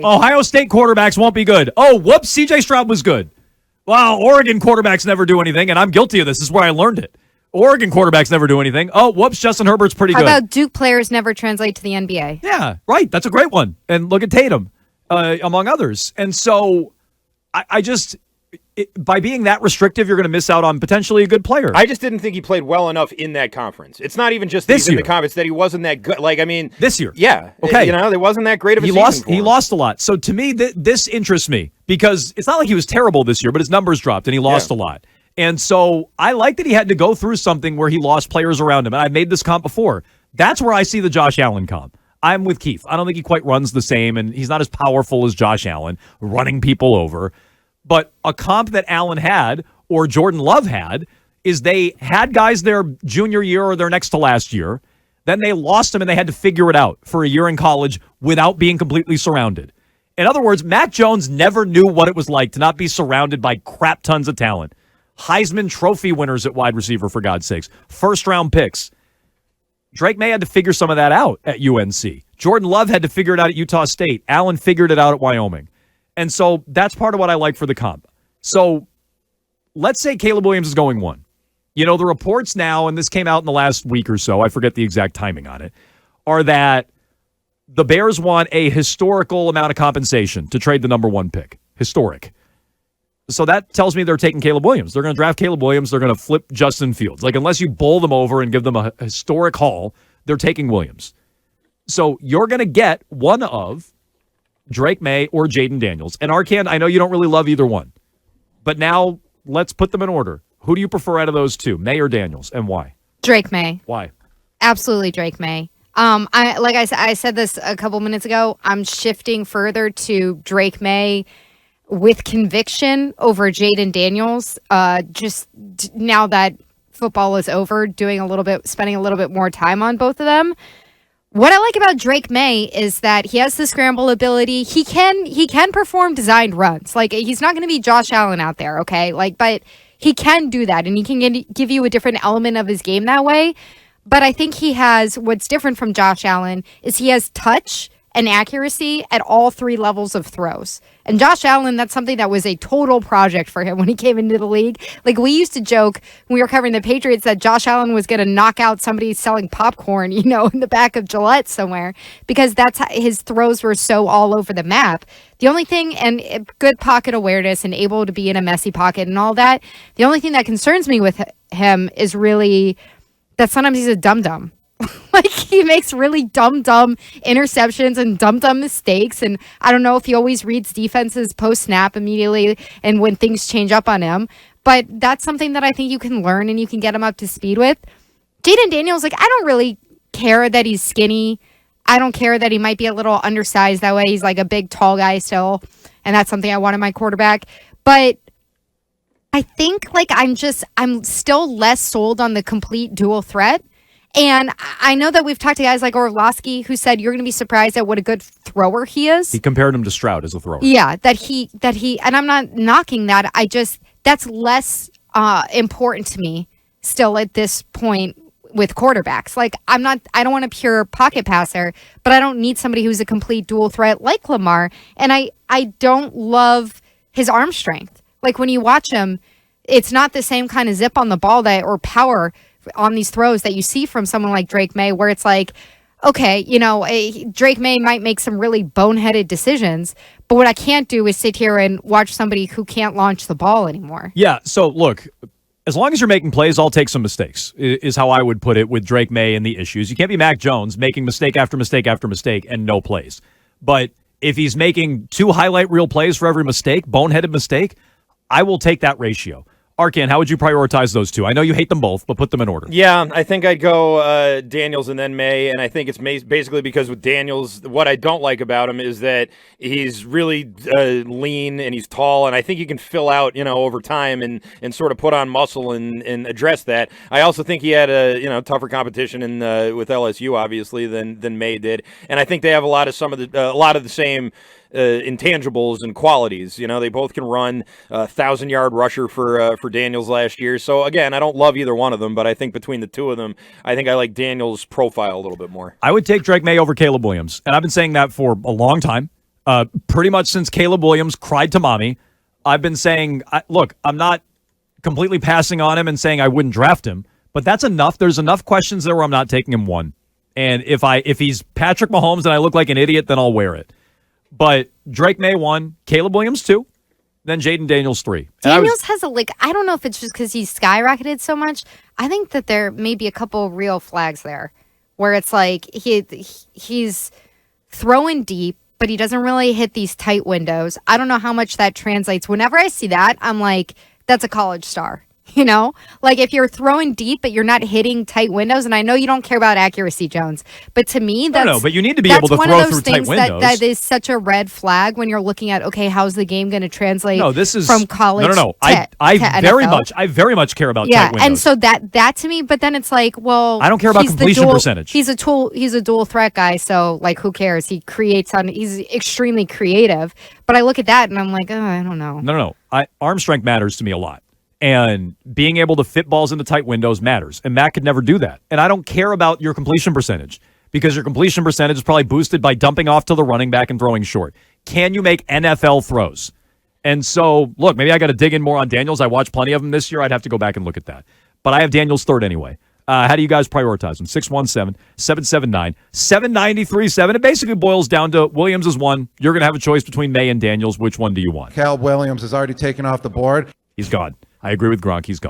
Ohio State quarterbacks won't be good. Oh, whoops, C.J. Stroud was good. Wow, Oregon quarterbacks never do anything, and I'm guilty of this. This is where I learned it. Oregon quarterbacks never do anything. Oh, whoops, Justin Herbert's pretty good. How about Duke players never translate to the NBA? Yeah, right. That's a great one. And look at Tatum, among others. And so I just... by being that restrictive, you're going to miss out on potentially a good player. I just didn't think he played well enough in that conference. It's not even just that he's in the conference, that he wasn't that good. Like, I mean... This year. Yeah. Okay. There wasn't that great of a season for him. He lost a lot. So to me, this interests me because it's not like he was terrible this year, but his numbers dropped and he lost a lot. And so I like that he had to go through something where he lost players around him. And I've made this comp before. That's where I see the Josh Allen comp. I'm with Keith. I don't think he quite runs the same, and he's not as powerful as Josh Allen, running people over. But a comp that Allen had, or Jordan Love had, is they had guys their junior year or their next to last year. Then they lost them, and they had to figure it out for a year in college without being completely surrounded. In other words, Mac Jones never knew what it was like to not be surrounded by crap tons of talent. Heisman Trophy winners at wide receiver, for God's sakes. First-round picks. Drake May had to figure some of that out at UNC. Jordan Love had to figure it out at Utah State. Allen figured it out at Wyoming. And so that's part of what I like for the comp. So let's say Caleb Williams is going one. The reports now, and this came out in the last week or so, I forget the exact timing on it, are that the Bears want a historical amount of compensation to trade the number one pick. Historic. So that tells me they're taking Caleb Williams. They're going to draft Caleb Williams. They're going to flip Justin Fields. Like, unless you bowl them over and give them a historic haul, they're taking Williams. So you're going to get one of Drake May or Jaden Daniels. And Arcan, I know you don't really love either one. But now let's put them in order. Who do you prefer out of those two, May or Daniels, and why? Drake May. Why? Absolutely Drake May. I said this a couple minutes ago. I'm shifting further to Drake May with conviction over Jaden Daniels. Just now that football is over, spending a little bit more time on both of them. What I like about Drake May is that he has the scramble ability. He can perform designed runs. Like, he's not going to be Josh Allen out there, okay? But he can do that, and he can give you a different element of his game that way. But I think what's different from Josh Allen is he has touch and accuracy at all three levels of throws. And Josh Allen, that's something that was a total project for him when he came into the league. Like, we used to joke when we were covering the Patriots that Josh Allen was going to knock out somebody selling popcorn, in the back of Gillette somewhere, because his throws were so all over the map. The only thing, and good pocket awareness and able to be in a messy pocket and all that, the only thing that concerns me with him is really that sometimes he's a dum-dum. Like, he makes really dumb interceptions and dumb mistakes. And I don't know if he always reads defenses post-snap immediately and when things change up on him. But that's something that I think you can learn and you can get him up to speed with. Jaden Daniels, I don't really care that he's skinny. I don't care that he might be a little undersized that way. He's like a big, tall guy still. And that's something I want in my quarterback. But I think, I'm still less sold on the complete dual threat. And I know that we've talked to guys like Orlovsky who said you're going to be surprised at what a good thrower he is. He compared him to Stroud as a thrower. Yeah, that he, and I'm not knocking that. That's less important to me still at this point with quarterbacks. I don't want a pure pocket passer, but I don't need somebody who's a complete dual threat like Lamar. And I don't love his arm strength. Like, when you watch him, it's not the same kind of zip on the ball or power on these throws that you see from someone like Drake May, where it's like, okay, Drake May might make some really boneheaded decisions, but what I can't do is sit here and watch somebody who can't launch the ball anymore. Yeah, so look, as long as you're making plays, I'll take some mistakes, is how I would put it with Drake May and the issues. You can't be Mac Jones making mistake after mistake after mistake and no plays. But if he's making 2 highlight reel plays for every mistake, boneheaded mistake, I will take that ratio. Arcan, how would you prioritize those two? I know you hate them both, but put them in order. Yeah, I think I'd go Daniels and then May, and I think it's basically because with Daniels, what I don't like about him is that he's really lean and he's tall, and I think he can fill out, over time and sort of put on muscle and address that. I also think he had a tougher competition with LSU obviously than May did, and I think they have a lot of the same intangibles and qualities. They both can run. 1,000-yard rusher for Daniels last year. So again, I don't love either one of them, but I think between the two of them, I think I like Daniels' profile a little bit more. I would take Drake May over Caleb Williams, and I've been saying that for a long time. Pretty much since Caleb Williams cried to mommy, I've been saying, look, I'm not completely passing on him and saying I wouldn't draft him, but that's enough. There's enough questions there where I'm not taking him 1. And if he's Patrick Mahomes and I look like an idiot, then I'll wear it. But Drake May 1, Caleb Williams 2, then Jaden Daniels 3. Daniels has I don't know if it's just because he's skyrocketed so much. I think that there may be a couple real flags there where it's like he's throwing deep, but he doesn't really hit these tight windows. I don't know how much that translates. Whenever I see that, I'm like, that's a college star. You know, like if you're throwing deep, but you're not hitting tight windows, and I know you don't care about accuracy, Jones, but to me, that's no, but you need to be able to throw through tight windows. That is such a red flag when you're looking at, okay, how's the game going to translate? No, this is from college. No. I very much care about tight windows. And so that to me, but then it's like, well, I don't care about completion percentage. He's a dual threat guy, so like, who cares? He's extremely creative, but I look at that and I'm like, oh, I don't know. No. Arm strength matters to me a lot. And being able to fit balls into tight windows matters. And Matt could never do that. And I don't care about your completion percentage because your completion percentage is probably boosted by dumping off to the running back and throwing short. Can you make NFL throws? And so, look, maybe I got to dig in more on Daniels. I watched plenty of them this year. I'd have to go back and look at that. But I have Daniels third anyway. How do you guys prioritize them? 617-779-7937. It basically boils down to Williams is 1. You're going to have a choice between May and Daniels. Which one do you want? Caleb Williams has already taken off the board. He's gone. I agree with Gronk. He's gone.